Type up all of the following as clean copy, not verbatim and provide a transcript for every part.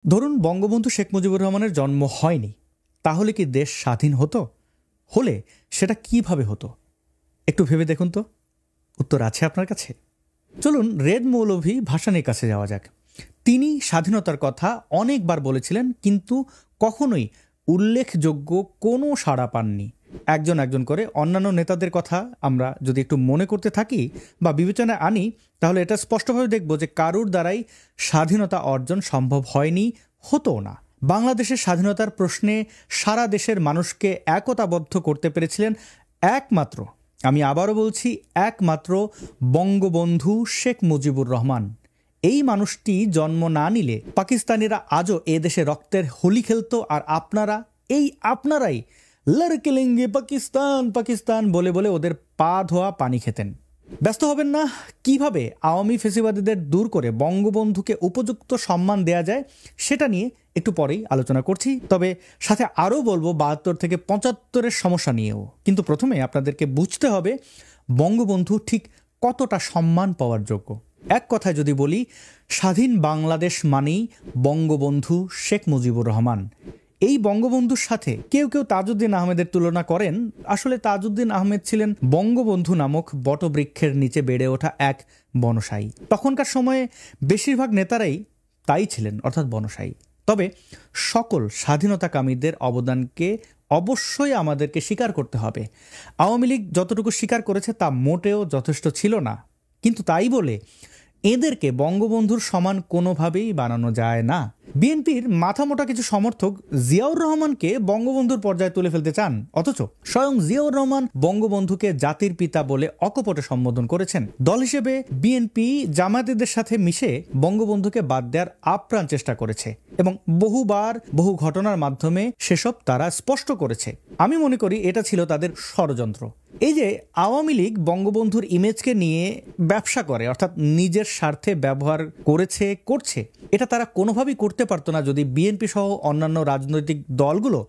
ধরুন বঙ্গবন্ধু শেখ মুজিবুর রহমানের জন্ম হয়নি, তাহলে কি দেশ স্বাধীন হতো? হলে সেটা কিভাবে হতো একটু ভেবে দেখুন তো। উত্তর আছে আপনার কাছে? চলুন রেড মৌলভী ভাসানীর কাছে যাওয়া যাক। তিনি স্বাধীনতার কথা অনেকবার বলেছিলেন, কিন্তু কখনোই উল্লেখযোগ্য কোনো সাড়া পাননি। একজন একজন করে অন্যান্য নেতাদের কথা আমরা যদি একটু মনে করতে থাকি বা বিবেচনায় আনি, তাহলে এটা স্পষ্টভাবে দেখব যে কারুর দ্বারাই স্বাধীনতা অর্জন সম্ভব হয়নি, হতো না। বাংলাদেশের স্বাধীনতার প্রশ্নে সারা দেশের মানুষকে একতাবদ্ধ করতে পেরেছিলেন একমাত্র, আমি আবারও বলছি, একমাত্র বঙ্গবন্ধু শেখ মুজিবুর রহমান। এই মানুষটি জন্ম না নিলে পাকিস্তানিরা আজও এ দেশে রক্তের হোলি খেলতো, আর আপনারাই লড়কে লেঙ্গে পাকিস্তান পাকিস্তান বলে বলে ওদের পা ধোয়া পানি খেতেন। ব্যস্ত হবেন না, কিভাবে আওয়ামী ফেসিবাদীদের দূর করে বঙ্গবন্ধুকে উপযুক্ত সম্মান দেয়া যায় সেটা নিয়ে একটু পরেই আলোচনা করছি। তবে সাথে আরও বলবো ৭২ থেকে ৭৫-এর সমস্যা নিয়েও। কিন্তু প্রথমে আপনাদেরকে বুঝতে হবে বঙ্গবন্ধু ঠিক কতটা সম্মান পাওয়ার যোগ্য। এক কথায় যদি বলি, স্বাধীন বাংলাদেশ মানেই বঙ্গবন্ধু শেখ মুজিবুর রহমান। এই বঙ্গবন্ধুর সাথে কেউ কেউ তাজউদ্দিন আহমেদের তুলনা করেন। আসলে তাজউদ্দিন আহমেদ ছিলেন বঙ্গবন্ধু নামক বটবৃক্ষের নিচে বেড়ে ওঠা এক বনসায়ী। তখনকার সময়ে বেশিরভাগ নেতারাই তাই ছিলেন, অর্থাৎ বনসায়ী। তবে সকল স্বাধীনতাকামীদের অবদানকে অবশ্যই আমাদেরকে স্বীকার করতে হবে। আওয়ামী লীগ যতটুকু স্বীকার করেছে তা মোটেও যথেষ্ট ছিল না, কিন্তু তাই বলে এদেরকে বঙ্গবন্ধুর সমান কোনোভাবেই বানানো যায় না। বিএনপির মাথামোটা কিছু সমর্থক জিয়াউর রহমানকে বঙ্গবন্ধুর পর্যায়ে তুলে ফেলতে চান, অথচ স্বয়ং জিয়াউর রহমান বঙ্গবন্ধুকে জাতির পিতা বলে অকপটে সম্বোধন করেছেন। দল হিসেবে বিএনপি জামায়াতীদের সাথে মিশে বঙ্গবন্ধুকে বাদ দেওয়ার আপ্রাণ চেষ্টা করেছে এবং বহুবার বহু ঘটনার মাধ্যমে সেসব তারা স্পষ্ট করেছে। আমি মনে করি এটা ছিল তাদের ষড়যন্ত্র। এই যে আওয়ামী লীগ বঙ্গবন্ধুর ইমেজকে নিয়ে ব্যবসা করে, অর্থাৎ নিজের স্বার্থে ব্যবহার করছে, এটা তারা কোনোভাবেই করতে পারতো না যদি বিএনপি সহ অন্যান্য রাজনৈতিক দলগুলো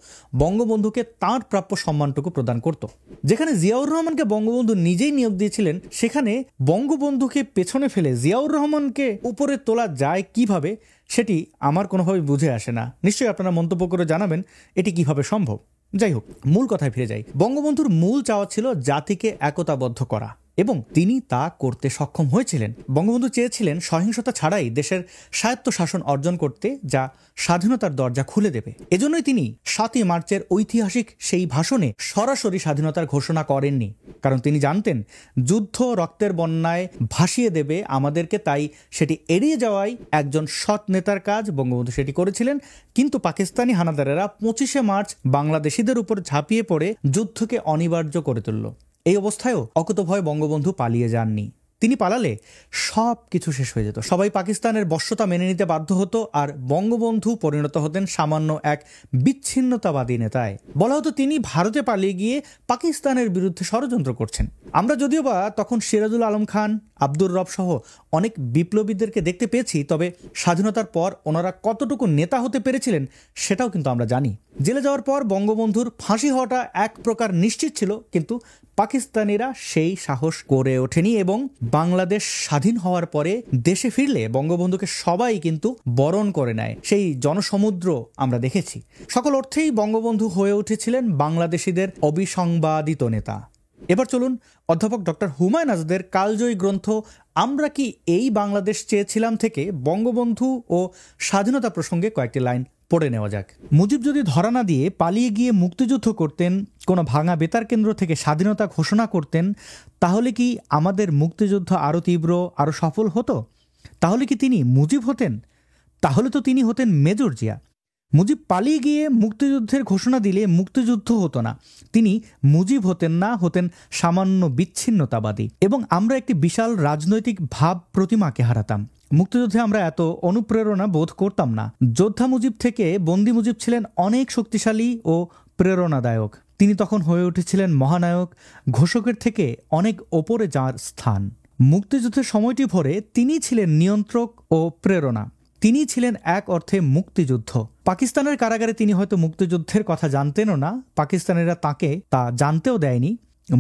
বঙ্গবন্ধুকে তাঁর প্রাপ্য সম্মানটুকু প্রদান করত। যেখানে জিয়াউর রহমানকে বঙ্গবন্ধু নিজেই নিয়োগ দিয়েছিলেন, সেখানে বঙ্গবন্ধুকে পেছনে ফেলে জিয়াউর রহমানকে উপরে তোলা যায় কিভাবে, সেটি আমার কোনোভাবেই বুঝে আসে না। নিশ্চয়ই আপনারা মন্তব্য করে জানাবেন এটি কিভাবে সম্ভব। যাই হোক, মূল কথায় ফিরে যাই। বঙ্গবন্ধুর মূল চাওয়া ছিল জাতিকে একতাবদ্ধ করা, এবং তিনি তা করতে সক্ষম হয়েছিলেন। বঙ্গবন্ধু চেয়েছিলেন সহিংসতা ছাড়াই দেশের স্বায়ত্ত শাসন অর্জন করতে, যা স্বাধীনতার দরজা খুলে দেবে। এজন্যই তিনি ৭ই মার্চের ঐতিহাসিক সেই ভাষণে সরাসরি স্বাধীনতার ঘোষণা করেননি, কারণ তিনি জানতেন যুদ্ধ রক্তের বন্যায় ভাসিয়ে দেবে আমাদেরকে, তাই সেটি এড়িয়ে যাওয়াই একজন সৎ নেতার কাজ। বঙ্গবন্ধু সেটি করেছিলেন, কিন্তু পাকিস্তানি হানাদারেরা ২৫শে মার্চ বাংলাদেশিদের উপর ঝাঁপিয়ে পড়ে যুদ্ধকে অনিবার্য করে তুলল। এই অবস্থায়ও অকুতোভয় বঙ্গবন্ধু পালিয়ে যাননি। তিনি পালালে সব কিছু শেষ হয়ে যেত, সবাই পাকিস্তানের বশ্যতা মেনে নিতে বাধ্য হতো, আর বঙ্গবন্ধু পরিণত হতেন সামান্য এক বিচ্ছিন্নতাবাদী নেতায়। বলা হতো তিনি ভারতে পালিয়ে গিয়ে পাকিস্তানের বিরুদ্ধে ষড়যন্ত্র করছেন। আমরা যদিও বা তখন সিরাজুল আলম খান, আব্দুর রব সহ অনেক বিপ্লবীদেরকে দেখতে পেয়েছি, তবে স্বাধীনতার পর ওনারা কতটুকু নেতা হতে পেরেছিলেন সেটাও কিন্তু আমরা জানি। জেলে যাওয়ার পর বঙ্গবন্ধুর ফাঁসি হওয়াটা এক প্রকার নিশ্চিত ছিল, কিন্তু পাকিস্তানিরা সেই সাহস করে ওঠেনি এবং বাংলাদেশ স্বাধীন হওয়ার পরে দেশে ফিরলে বঙ্গবন্ধুকে সবাই কিন্তু বরণ করে নেয়। সেই জনসমুদ্র আমরা দেখেছি। সকল অর্থেই বঙ্গবন্ধু হয়ে উঠেছিলেন বাংলাদেশিদের অবিসংবাদিত নেতা। এবার চলুন অধ্যাপক ডক্টর হুমায়ুন আজাদের কালজয়ী গ্রন্থ আমরা কি এই বাংলাদেশ চেয়েছিলাম থেকে বঙ্গবন্ধু ও স্বাধীনতা প্রসঙ্গে কয়েকটি লাইন পড়ে নেওয়া যাক। মুজিব যদি ধরা না দিয়ে পালিয়ে গিয়ে মুক্তিযুদ্ধ করতেন, কোনো ভাঙা বেতার কেন্দ্র থেকে স্বাধীনতা ঘোষণা করতেন, তাহলে কি আমাদের মুক্তিযুদ্ধ আরও তীব্র, আরও সফল হতো? তাহলে কি তিনি মুজিব হতেন? তাহলে তো তিনি হতেন মেজর জিয়া। মুজিব পালিয়ে গিয়ে মুক্তিযুদ্ধের ঘোষণা দিলে মুক্তিযুদ্ধ হতো না, তিনি মুজিব হতেন না, হতেন সামান্য বিচ্ছিন্নতাবাদী, এবং আমরা একটি বিশাল রাজনৈতিক ভাব প্রতিমাকে হারাতাম। মুক্তিযুদ্ধে আমরা এত অনুপ্রেরণা বোধ করতাম না। যোদ্ধা মুজিব থেকে বন্দি মুজিব ছিলেন অনেক শক্তিশালী ও প্রেরণাদায়ক। তিনি তখন হয়ে উঠেছিলেন মহানায়ক, ঘোষকের থেকে অনেক ওপরে যার স্থান। মুক্তিযুদ্ধের সময়টি ভরে তিনি ছিলেন নিয়ন্ত্রক ও প্রেরণা। তিনি ছিলেন এক অর্থে মুক্তিযুদ্ধ। পাকিস্তানের কারাগারে তিনি হয়তো মুক্তিযুদ্ধের কথা জানতেনও না, পাকিস্তানিরা তাকে তা জানতেও দেয়নি,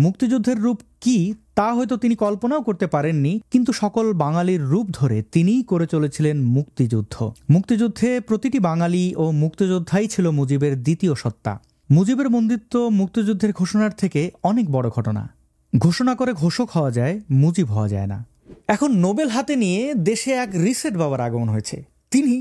মুক্তিযুদ্ধের রূপ কি তা হয়তো তিনি কল্পনাও করতে পারেননি, কিন্তু সকল বাঙালির রূপ ধরে তিনিই করে চলেছিলেন মুক্তিযুদ্ধ। মুক্তিযুদ্ধে প্রতিটি বাঙালি ও মুক্তিযোদ্ধাই ছিল মুজিবের দ্বিতীয় সত্তা। মুজিবের বন্দিত্ব মুক্তিযুদ্ধের ঘোষণার থেকে অনেক বড় ঘটনা। ঘোষণা করে ঘোষক হওয়া যায়, মুজিব হওয়া যায় না। এখন নোবেল হাতে নিয়ে দেশে এক রিসেট বাবার আগমন হয়েছে। তিনি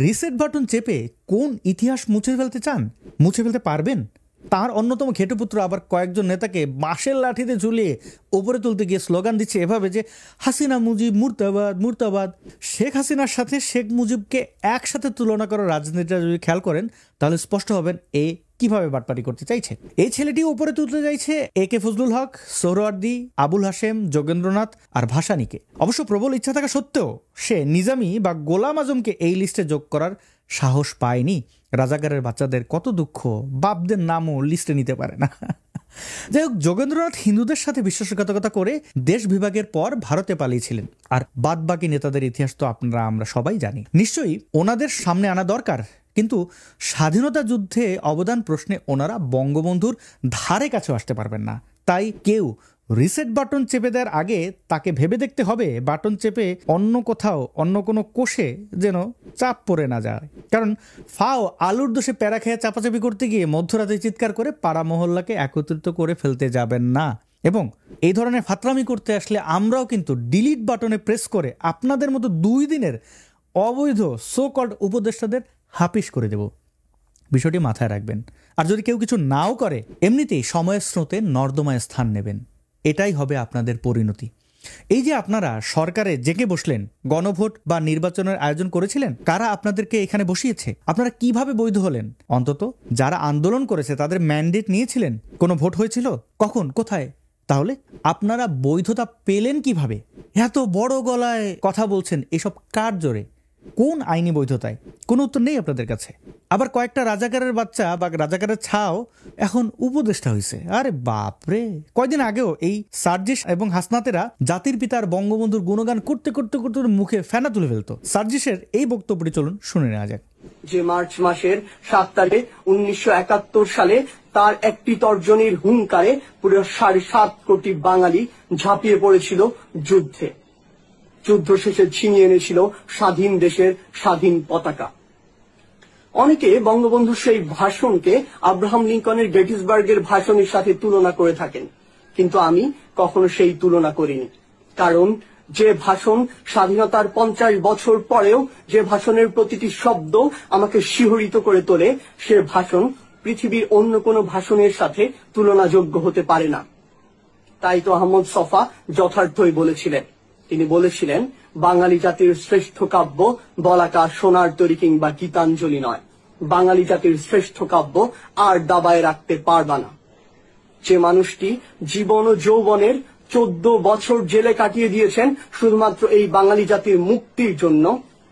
রিসেট বাটন চেপে কোন ইতিহাস মুছে ফেলতে চান? মুছে ফেলতে পারবেন? তার অন্যতম ঘেটুপুত্র আবার কয়েকজন নেতাকে বাঁশের লাঠিতে ঝুলিয়ে ওপরে তুলতে গিয়ে স্লোগান দিচ্ছে এভাবে যে হাসিনা মুজিব মুর্দাবাদ মুর্দাবাদ। শেখ হাসিনার সাথে শেখ মুজিবকে একসাথে তুলনা করার রাজনীতিটা যদি খেয়াল করেন তাহলে স্পষ্ট হবেন এ কিভাবে বাটপারি করতে চাইছে। এই ছেলেটি উপরে তুলতে চাইছে এ.কে ফজলুল হক, সোহরাওয়ার্দী, আবুল হাশেম, যোগেন্দ্রনাথ আর ভাসানীকে। অবশ্য প্রবল ইচ্ছা থাকা সত্ত্বেও সে নিজামী বা গোলাম আজমকে এই লিস্টে যোগ করার সাহস পায়নি। রাজাকারের বাচ্চাদের কত দুঃখ, বাপদের নামও লিস্টে নিতে পারে না। যাই হোক, যোগেন্দ্রনাথ হিন্দুদের সাথে বিশ্বাসঘাতকতা করে দেশ বিভাগের পর ভারতে পালিয়েছিলেন। আর বাদ বাকি নেতাদের ইতিহাস তো আমরা সবাই জানি। নিশ্চয়ই ওনাদের সামনে আনা দরকার, কিন্তু স্বাধীনতা যুদ্ধে অবদান প্রশ্নে ওনারা বঙ্গবন্ধুর ধারে কাছেও আসতে পারবেন না। তাই কেউ রিসেট বাটন চেপে দেওয়ার আগে তাকে ভেবে দেখতে হবে বাটন চেপে অন্য কোথাও অন্য কোনো কোষে যেন চাপ পড়ে না যায়। কারণ ফাও আলুর দোষে প্যারা খেয়ে চাপাচাপি করতে গিয়ে মধ্যরাতে চিৎকার করে পাড়া মহল্লাকে একত্রিত করে ফেলতে যাবেন না। এবং এই ধরনের ফাতরামি করতে আসলে আমরাও কিন্তু ডিলিট বাটনে প্রেস করে আপনাদের মতো 2 দিনের অবৈধ সো কল্ড উপদেষ্টাদের হাপিস করে দেব। বিষয়টি মাথায় রাখবেন। আর যদি কেউ কিছু নাও করে, এমনিতেই সময়ের স্রোতে নর্দমায় স্থান নেবেন। এটাই হবে আপনাদের পরিণতি। এই যে আপনারা সরকারে জেগে বসলেন, গণভোট বা নির্বাচনের আয়োজন করেছিলেন, কারা আপনাদেরকে এখানে বসিয়েছে? আপনারা কিভাবে বৈধ হলেন? অন্তত যারা আন্দোলন করেছে তাদের ম্যান্ডেট নিয়েছিলেন? কোনো ভোট হয়েছিল? কখন, কোথায়? তাহলে আপনারা বৈধতা পেলেন কিভাবে? এত বড় গলায় কথা বলছেন, এসব কার জোরে? কোন আইনি বৈধতায়? কোনো উত্তর নেই আপনাদের কাছে। আবার কয়েকটা রাজাকারের বাচ্চা বা রাজাকারের ছাও এখন উপদেষ্টা হয়েছে। আরে বাপরে! কয়দিন আগেও এই সার্জিস এবং হাসনাতেরা জাতির পিতার বঙ্গবন্ধুর গুণগান করতে করতে করতে মুখে ফেনা তুলে ফেলতো। সার্জিসের এই বক্তব্যটি চলুন শুনে নেওয়া যাক। যে মার্চ মাসের 7 তারিখে 1971 সালে তার একটি তর্জনীর হুঙ্কারে পুরো 7.5 কোটি বাঙালি ঝাঁপিয়ে পড়েছিল যুদ্ধে। যুদ্ধ শেষে ছিনিয়ে এনেছিল স্বাধীন দেশের স্বাধীন পতাকা। অনেকে বঙ্গবন্ধুর সেই ভাষণকে আব্রাহাম লিঙ্কনের গেটিসবার্গের ভাষণের সাথে তুলনা করে থাকেন, কিন্তু আমি কখনো সেই তুলনা করিনি। কারণ যে ভাষণ স্বাধীনতার 50 বছর পরেও যে ভাষণের প্রতিটি শব্দ আমাকে শিহরিত করে তোলে, সে ভাষণ পৃথিবীর অন্য কোনো ভাষণের সাথে তুলনাযোগ্য হতে পারে না। তাই তো আহমদ ছফা যথার্থই বলেছিলেন। তিনি বলেছিলেন, বাঙালি জাতির শ্রেষ্ঠ কাব্য বলাকা সোনার তরী কিংবা গীতাঞ্জলি নয়, বাঙালি জাতির শ্রেষ্ঠ কাব্য আর দাবায় রাখতে পারবা না। যে মানুষটি জীবন ও যৌবনের 14 বছর জেলে কাটিয়ে দিয়েছেন শুধুমাত্র এই বাঙালি জাতির মুক্তির জন্য,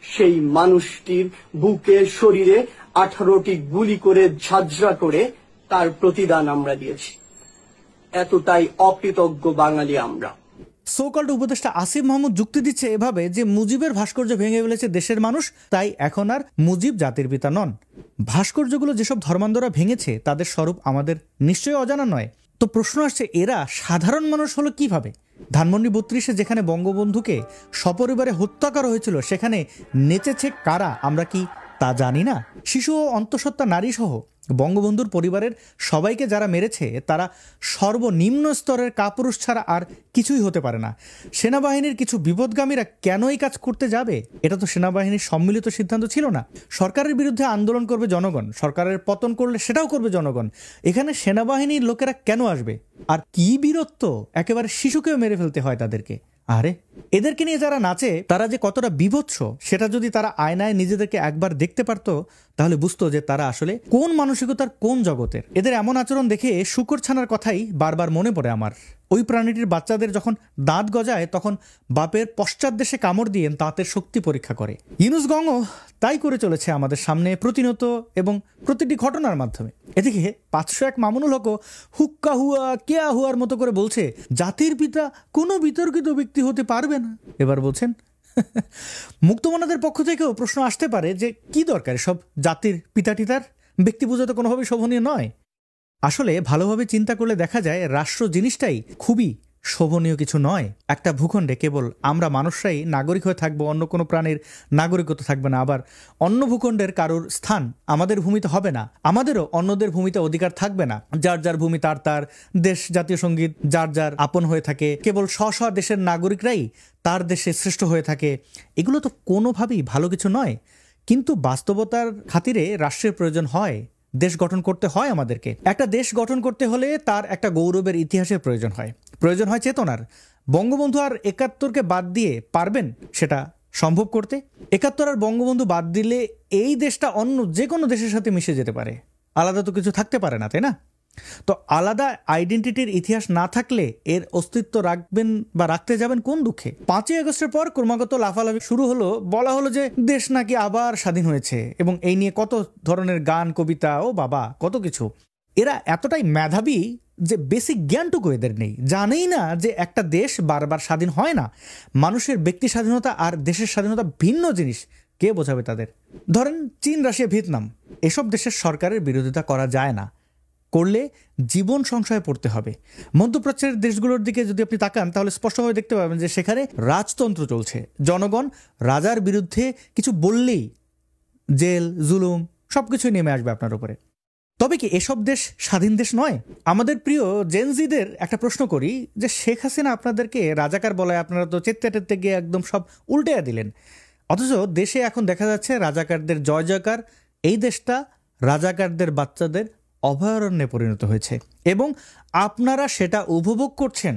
সেই মানুষটির বুকে শরীরে 18টি গুলি করে ঝাঁঝরা করে তার প্রতিদান আমরা দিয়েছি। এতটাই অকৃতজ্ঞ বাঙালি আমরা। সোকল্ড উপদেষ্টা আসিফ মাহমুদ যুক্তি দিচ্ছে এভাবে যে মুজিবের ভাস্কর্য ভেঙে ফেলেছে দেশের মানুষ, তাই এখন আর মুজিব জাতির পিতা নন। ভাস্কর্যগুলো যেসব ধর্মান্ধরা ভেঙেছে তাদের স্বরূপ আমাদের নিশ্চয়ই অজানা নয়। তো প্রশ্ন আসছে, এরা সাধারণ মানুষ হলো কিভাবে? ধানমন্ডি 32-এ যেখানে বঙ্গবন্ধুকে সপরিবারে হত্যা করা হয়েছিল, সেখানে নেচেছে কারা আমরা কি তা জানি না? শিশু ও অন্তঃসত্ত্বা নারী সহ বঙ্গবন্ধুর পরিবারের সবাইকে যারা মেরেছে তারা সর্বনিম্ন স্তরের কাপুরুষ ছাড়া আর কিছুই হতে পারে না। সেনাবাহিনীর কিছু বিপদগামীরা কেন এই কাজ করতে যাবে? এটা তো সেনাবাহিনীর সম্মিলিত সিদ্ধান্ত ছিল না। সরকারের বিরুদ্ধে আন্দোলন করবে জনগণ, সরকারের পতন করলে সেটাও করবে জনগণ। এখানে সেনাবাহিনীর লোকেরা কেন আসবে? আর কি বীরত্ব, একেবারে শিশুকেও মেরে ফেলতে হয় তাদেরকে। আরে এদেরকে নিয়ে যারা নাচে তারা যে কতটা বিভৎস, সেটা যদি তারা আয়নায় নিজেদেরকে একবার দেখতে পারতো তাহলে বুঝতো যে তারা আসলে কোন মানসিকতার কোন জগতের। এদের এমন আচরণ দেখে শূকর ছানার কথাই বারবার মনে পড়ে আমার। ওই প্রাণীটির বাচ্চাদের যখন দাঁত গজায় তখন বাপের পশ্চাৎ দেশে কামড় দিয়ে দাঁতের শক্তি পরীক্ষা করে। ইউনুস গঙ্গও তাই করে চলেছে আমাদের সামনে প্রতিনিয়ত এবং প্রতিটি ঘটনার মাধ্যমে। এদিকে 501 মামুনুল হকও হুক্কা হুয়া কেয়া হুয়ার মতো করে বলছে জাতির পিতা কোনো বিতর্কিত ব্যক্তি হতে পারবে না। এবার বলছেন মুক্তমনাদের পক্ষ থেকেও প্রশ্ন আসতে পারে যে কি দরকার সব জাতির পিতা টিতার? ব্যক্তি পূজা তো কোনোভাবেই শোভনীয় নয়। আসলে ভালোভাবে চিন্তা করলে দেখা যায় রাষ্ট্র জিনিসটাই খুবই শোভনীয় কিছু নয়। একটা ভূখণ্ডে কেবল আমরা মানুষরাই নাগরিক হয়ে থাকবো, অন্য কোনো প্রাণীর নাগরিকত্ব থাকবে না। আবার অন্য ভূখণ্ডের কারোর স্থান আমাদের ভূমিতে হবে না, আমাদেরও অন্যদের ভূমিতে অধিকার থাকবে না। যার যার ভূমি তার তার, দেশ জাতীয় সঙ্গীত যার যার আপন হয়ে থাকে, কেবল স্ব দেশের নাগরিকরাই তার দেশে শ্রেষ্ঠ হয়ে থাকে। এগুলো তো কোনোভাবেই ভালো কিছু নয়। কিন্তু বাস্তবতার খাতিরে রাষ্ট্রের প্রয়োজন হয়, দেশ গঠন করতে হয়। আমাদেরকে একটা দেশ গঠন করতে হলে তার একটা গৌরবের ইতিহাসের প্রয়োজন হয়, প্রয়োজন হয় চেতনার। বঙ্গবন্ধু আর ৭১কে বাদ দিয়ে পারবেন সেটা সম্ভব করতে? ৭১ আর বঙ্গবন্ধু বাদ দিলে এই দেশটা অন্য যে কোনো দেশের সাথে মিশে যেতে পারে, আলাদা তো কিছু থাকতে পারে না, তাই না? তো আলাদা আইডেন্টিটির ইতিহাস না থাকলে এর অস্তিত্ব রাখবেন বা রাখতে যাবেন কোন দুঃখে? ৫ই আগস্টের পর ক্রমাগত লাফালাফি শুরু হলো, বলা হলো যে দেশ নাকি আবার স্বাধীন হয়েছে, এবং এই নিয়ে কত ধরনের গান, কবিতা, ও বাবা কত কিছু। এরা এতটাই মেধাবী যে বেসিক জ্ঞানটুকু এদের নেই, জানেই না যে একটা দেশ বারবার স্বাধীন হয় না। মানুষের ব্যক্তি স্বাধীনতা আর দেশের স্বাধীনতা ভিন্ন জিনিস। কে বোঝাবে তাদের? ধরেন চীন, রাশিয়া, ভিয়েতনাম, এসব দেশের সরকারের বিরোধিতা করা যায় না, করলে জীবন সংশয়ে পড়তে হবে। মধ্যপ্রাচ্যের দেশগুলোর দিকে যদি আপনি তাকান তাহলে স্পষ্টভাবে দেখতে পাবেন যে সেখানে রাজতন্ত্র চলছে। জনগণ রাজার বিরুদ্ধে কিছু বললেই জেল, জুলুম সবকিছু নেমে আসবে আপনার উপরে। তবে কি এসব দেশ স্বাধীন দেশ নয়? আমাদের প্রিয় জেনজিদের একটা প্রশ্ন করি যে শেখ হাসিনা আপনাদেরকে রাজাকার বলায় আপনারা তো চেত্তে টেত্তে গিয়ে একদম সব উল্টে দিলেন, অথচ দেশে এখন দেখা যাচ্ছে রাজাকারদের জয় জয়কার। এই দেশটা রাজাকারদের বাচ্চাদের অভয়ারণ্যে পরিণত হয়েছে এবং আপনারা সেটা উপভোগ করছেন।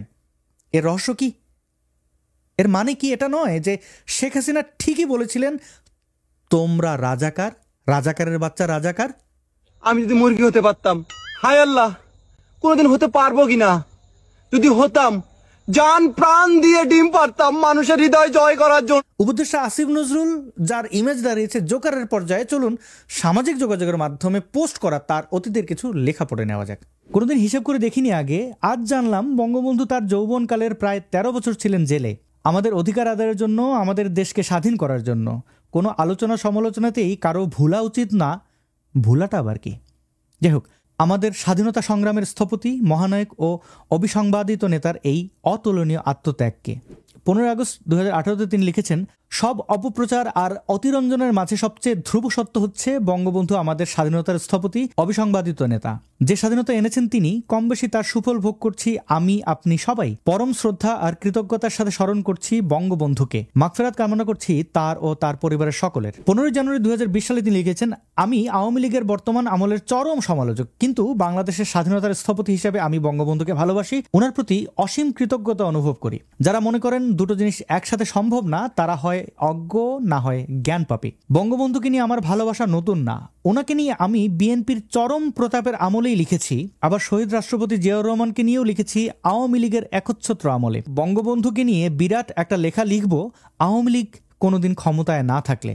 এর রহস্য কি? এর মানে কি এটা নয় যে শেখ হাসিনা ঠিকই বলেছিলেন, তোমরা রাজাকার, রাজাকারের বাচ্চা রাজাকার? আমি যদি মুরগি হতে পারতাম, হায় আল্লাহ, কোনোদিন হতে পারবো কিনা। যদি হতাম, জান প্রাণ দিয়ে ডিম পারতাম মানুষের হৃদয় জয় করার জন্য। উপদেষ্টা আসিফ নজরুল, যার ইমেজ দাঁড়িয়েছে জোকারের পর্যায়ে, চলুন সামাজিক যোগাযোগের মাধ্যমে পোস্ট করা তার অতীতের কিছু লেখা পড়ে নেওয়া যাক। কোনোদিন হিসেব করে দেখিনি আগে, আজ জানলাম বঙ্গবন্ধু তার যৌবনকালের প্রায় ১৩ বছর ছিলেন জেলে, আমাদের অধিকার আদায়ের জন্য, আমাদের দেশকে স্বাধীন করার জন্য। কোনো আলোচনা সমালোচনাতেই কারো ভুলা উচিত না। ভুলাটা আবার কি? যাই হোক, আমাদের স্বাধীনতা সংগ্রামের স্থপতি, মহানায়ক ও অবিসংবাদিত নেতার এই অতুলনীয় আত্মত্যাগকে 15 আগস্ট 2018-তে তিনি লিখেছেন, সব অপপ্রচার আর অতিরঞ্জনের মাঝে সবচেয়ে ধ্রুব সত্য হচ্ছে বঙ্গবন্ধু আমাদের স্বাধীনতার স্থপতি, অবিসংবাদিত নেতা। যে স্বাধীনতা এনেছেন তিনি, কম বেশি তার সুফল ভোগ করছি আমি, আপনি সবাই। পরম শ্রদ্ধা আর কৃতজ্ঞতার সাথে স্মরণ করছি বঙ্গবন্ধুকে, মাগফিরাত কামনা করছি তার ও তার পরিবারের সকলের। 15 জানুয়ারি 2020 সালে তিনি লিখেছেন, আমি আওয়ামী লীগের বর্তমান আমলের চরম সমালোচক, কিন্তু বাংলাদেশের স্বাধীনতার স্থপতি হিসেবে আমি বঙ্গবন্ধুকে ভালোবাসি, ওনার প্রতি অসীম কৃতজ্ঞতা অনুভব করি। যারা মনে করেন দুটো জিনিস একসাথে সম্ভব না, তারা হয় অজ্ঞ, না হয় জ্ঞান পাপী। বঙ্গবন্ধুকে নিয়ে আমার ভালোবাসা নতুন না, ওনাকে নিয়ে আমি বিএনপির চরম প্রতাপের আমলেই লিখেছি, আবার শহীদ রাষ্ট্রপতি জিয়াউর রহমানকে নিয়েও লিখেছি আওয়ামী লীগের একচ্ছত্র আমলে। বঙ্গবন্ধুকে নিয়ে বিরাট একটা লেখা লিখব আওয়ামী লীগ কোনোদিন ক্ষমতায় না থাকলে।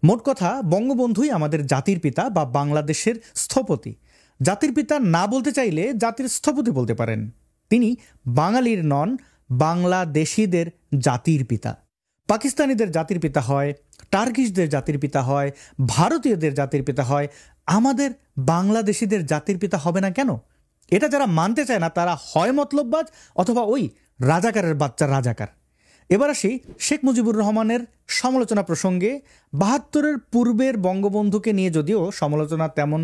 মোট কথা, বঙ্গবন্ধুই আমাদের জাতির পিতা বা বাংলাদেশের স্থপতি। জাতির পিতা না বলতে চাইলে জাতির স্থপতি বলতে পারেন। তিনি বাঙালির নন, বাংলাদেশিদের জাতির পিতা। পাকিস্তানিদের জাতির পিতা হয়, টার্কিশদের জাতির পিতা হয়, ভারতীয়দের জাতির পিতা হয়, আমাদের বাংলাদেশিদের জাতির পিতা হবে না কেন? এটা যারা মানতে চায় না তারা হয় মতলববাজ অথবা ওই রাজাকারের বাচ্চা রাজাকার। এবার আসি শেখ মুজিবুর রহমানের সমালোচনা প্রসঙ্গে। ৭২-এর পূর্বের বঙ্গবন্ধুকে নিয়ে যদিও সমালোচনা তেমন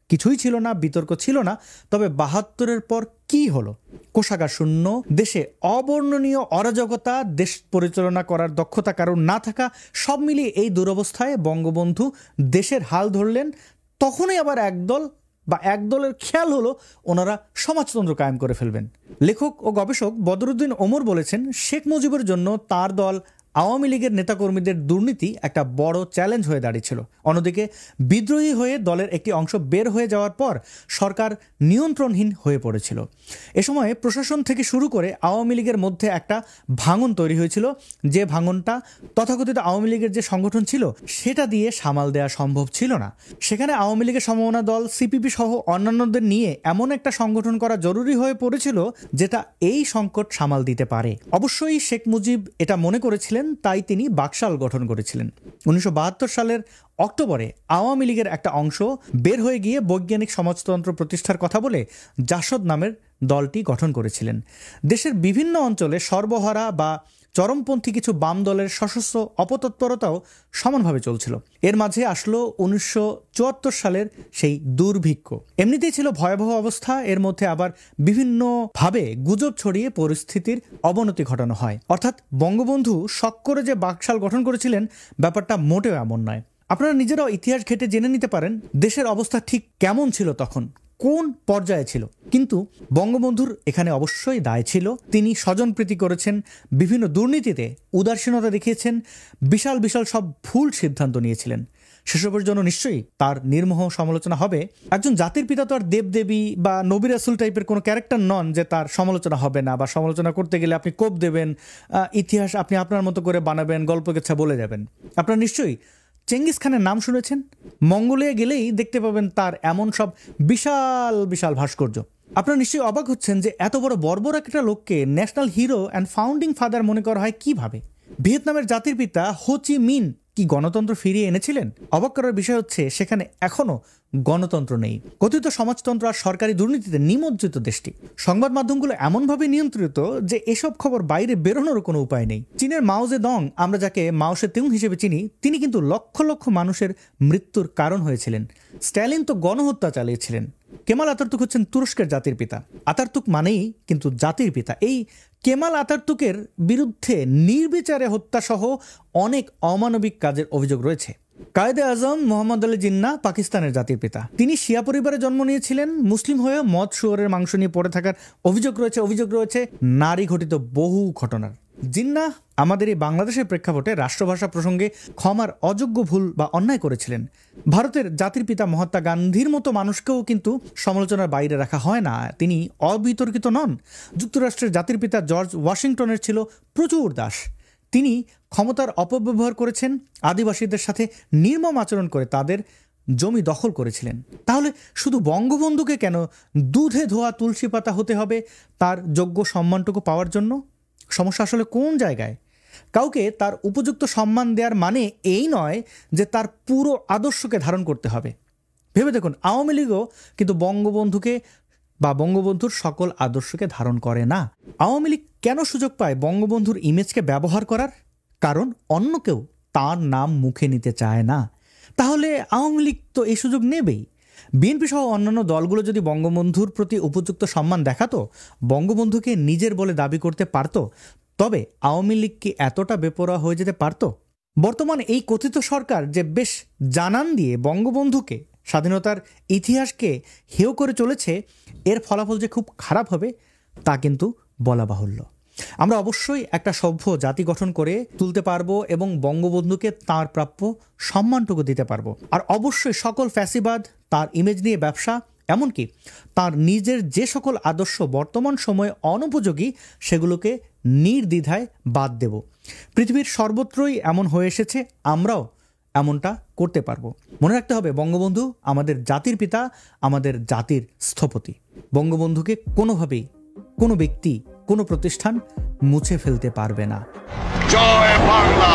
কিছুই ছিল না, বিতর্ক ছিল না, তবে ৭২-এর পর কি হলো? কোষাগার শূন্য, দেশে অবর্ণনীয় অরাজকতা, দেশ পরিচালনা করার দক্ষতা কারণ না থাকা, সব মিলিয়ে এই দুরবস্থায় বঙ্গবন্ধু দেশের হাল ধরলেন। তখনই আবার একদলের খেয়াল হলো ওনারা সমাজতন্ত্র কায়েম করে ফেলবেন। লেখক ও গবেষক বদরুদ্দিন ওমর বলেছেন, শেখ মুজিবের জন্য তার দল আওয়ামী লীগের নেতাকর্মীদের দুর্নীতি একটা বড় চ্যালেঞ্জ হয়ে দাঁড়িয়েছিল। অন্যদিকে বিদ্রোহী হয়ে দলের একটি অংশ বের হয়ে যাওয়ার পর সরকার নিয়ন্ত্রণহীন হয়ে পড়েছিল। এ সময়ে প্রশাসন থেকে শুরু করে আওয়ামী লীগের মধ্যে একটা ভাঙন তৈরি হয়েছিল, যে ভাঙনটা তথাকথিত আওয়ামী লীগের যে সংগঠন ছিল সেটা দিয়ে সামাল দেওয়া সম্ভব ছিল না। সেখানে আওয়ামী লীগের সমমনা দল সিপিবি সহ অন্যান্যদের নিয়ে এমন একটা সংগঠন করা জরুরি হয়ে পড়েছিল যেটা এই সংকট সামাল দিতে পারে। অবশ্যই শেখ মুজিব এটা মনে করেছিলেন পারেন তাই তিনি বাকশাল গঠন করেছিলেন। 1972 সালের অক্টোবরে আওয়ামী লীগের একটা অংশ বের হয়ে গিয়ে বৈজ্ঞানিক সমাজতন্ত্র প্রতিষ্ঠার কথা বলে জাসদ নামের দলটি গঠন করেছিলেন। দেশের বিভিন্ন অঞ্চলে সর্বহারা বা চরমপন্থী কিছু বাম দলের সশস্ত্র অপতৎপরতাও সমানভাবে চলছিল। এর মাঝে আসলো 1974 সালের সেই দুর্ভিক্ষ। এমনিতেই ছিল ভয়াবহ অবস্থা, এর মধ্যে আবার বিভিন্নভাবে গুজব ছড়িয়ে পরিস্থিতির অবনতি ঘটানো হয়। অর্থাৎ বঙ্গবন্ধু শখ করে যে বাকশাল গঠন করেছিলেন ব্যাপারটা মোটেও এমন নয়। আপনারা নিজেরাও ইতিহাস ঘেঁটে জেনে নিতে পারেন দেশের অবস্থা ঠিক কেমন ছিল তখন, কোন পর্যায়ে ছিল। কিন্তু বঙ্গবন্ধুর এখানে অবশ্যই দায় ছিল। তিনি স্বজনপ্রীতি করেছেন, বিভিন্ন দুর্নীতিতে উদাসীনতা দেখিয়েছেন, বিশাল বিশাল সব ভুল সিদ্ধান্ত নিয়েছিলেন। সেসবের জন্য নিশ্চয়ই তার নির্মোহ সমালোচনা হবে। একজন জাতির পিতা তো আর দেবদেবী বা নবী রাসূল টাইপের কোনো ক্যারেক্টার নন যে তার সমালোচনা হবে না, বা সমালোচনা করতে গেলে আপনি কোপ দেবেন, ইতিহাস আপনি আপনার মতো করে বানাবেন, গল্পকেচ্ছা বলে যাবেন। আপনারা নিশ্চয়ই চেঙ্গিস খানের নাম শুনেছেন। মঙ্গোলিয়া গেলেই দেখতে পাবেন তার এমন সব বিশাল বিশাল ভাস্কর্য। আপনারা নিশ্চয়ই অবাক হচ্ছেন যে এত বড় বর্বর একটা লোককে national hero and founding father মনে করা হয় কিভাবে। ভিয়েতনামের জাতির পিতা হো চি মিন কি গণতন্ত্র ফিরিয়ে এনেছিলেন? অবাক করার বিষয় হচ্ছে সেখানে এখনো গণতন্ত্র নেই। কথিত সমাজতন্ত্র আর সরকারি দুর্নীতিতে নিমজ্জিত দেশটি। সংবাদ মাধ্যমগুলো এমনভাবে নিয়ন্ত্রিত যে এসব খবর বাইরে বেরোনোর কোনো উপায় নেই। চীনের মাও জেদং, আমরা যাকে মাও সে তুং হিসেবে চিনি, তিনি কিন্তু লক্ষ লক্ষ মানুষের মৃত্যুর কারণ হয়েছিলেন। স্ট্যালিন তো গণহত্যা চালিয়েছিলেন। কেমাল আতাতুর্ক হচ্ছেন তুরস্কের জাতির পিতা। আতাতুর্ক মানেই কিন্তু জাতির পিতা। এই কেমাল আতাতুর্কের বিরুদ্ধে নির্বিচারে হত্যাসহ অনেক অমানবিক কাজের অভিযোগ রয়েছে। কায়েদে আজম মোহাম্মদ আলী জিন্নাহ পাকিস্তানের জাতির পিতা। তিনি শিয়া পরিবারে জন্ম নিয়েছিলেন। মুসলিম হয়েও মদ শুয়োরের মাংস নিয়ে পড়ে থাকার অভিযোগ রয়েছে নারী ঘটিত বহু ঘটনার। জিন্নাহ আমাদের এই বাংলাদেশের প্রেক্ষাপটে রাষ্ট্রভাষা প্রসঙ্গে ক্ষমার অযোগ্য ভুল বা অন্যায় করেছিলেন। ভারতের জাতির পিতা মহাত্মা গান্ধীর মতো মানুষকেও কিন্তু সমালোচনার বাইরে রাখা হয় না। তিনি অবিতর্কিত নন। যুক্তরাষ্ট্রের জাতির পিতা জর্জ ওয়াশিংটনের ছিল প্রচুর দাস। তিনি ক্ষমতার অপব্যবহার করেছেন, আদিবাসীদের সাথে নির্মম আচরণ করে তাদের জমি দখল করেছিলেন। তাহলে শুধু বঙ্গবন্ধুকে কেন দুধে ধোয়া তুলসী পাতা হতে হবে তার যোগ্য সম্মানটুকু পাওয়ার জন্য? সমস্যা আসলে কোন জায়গায়? কাউকে তার উপযুক্ত সম্মান দেওয়ার মানে এই নয় যে তার পুরো আদর্শকে ধারণ করতে হবে। ভেবে দেখুন, আওয়ামী লীগও কিন্তু বঙ্গবন্ধুকে বা বঙ্গবন্ধুর সকল আদর্শকে ধারণ করে না। আওয়ামী লীগ কেন সুযোগ পায় বঙ্গবন্ধুর ইমেজকে ব্যবহার করার? কারণ অন্য কেউ তার নাম মুখে নিতে চায় না। তাহলে আওয়ামী লীগ তো এই সুযোগ নেবেই। বিএনপি সহ অন্যান্য দলগুলো যদি বঙ্গবন্ধুর প্রতি উপযুক্ত সম্মান দেখাতো, বঙ্গবন্ধুকে নিজের বলে দাবি করতে পারত, তবে আওয়ামী লীগ কি এতটা বেপরোয়া হয়ে যেতে পারত? বর্তমান এই কথিত সরকার যে বেশ জানান দিয়ে বঙ্গবন্ধুকে, স্বাধীনতার ইতিহাসকে হেয় করে চলেছে, এর ফলাফল যে খুব খারাপ হবে তা কিন্তু বলা বাহুল্য। আমরা অবশ্যই একটা সভ্য জাতি গঠন করে তুলতে পারবো এবং বঙ্গবন্ধুকে তার প্রাপ্য সম্মানটুকু দিতে পারবো। আর অবশ্যই সকল ফ্যাসিবাদ, তার ইমেজ নিয়ে ব্যবসা, এমনকি তার নিজের যে সকল আদর্শ বর্তমান সময়ে অনুপযোগী, সেগুলোকে নির্দ্বিধায় বাদ দেব। পৃথিবীর সর্বত্রই এমন হয়ে এসেছে, আমরাও এমনটা করতে পারবো। মনে রাখতে হবে, বঙ্গবন্ধু আমাদের জাতির পিতা, আমাদের জাতির স্থপতি। বঙ্গবন্ধুকে কোনোভাবেই কোনো ব্যক্তি, কোনো প্রতিষ্ঠান মুছে ফেলতে পারবে না। জয় বাংলা।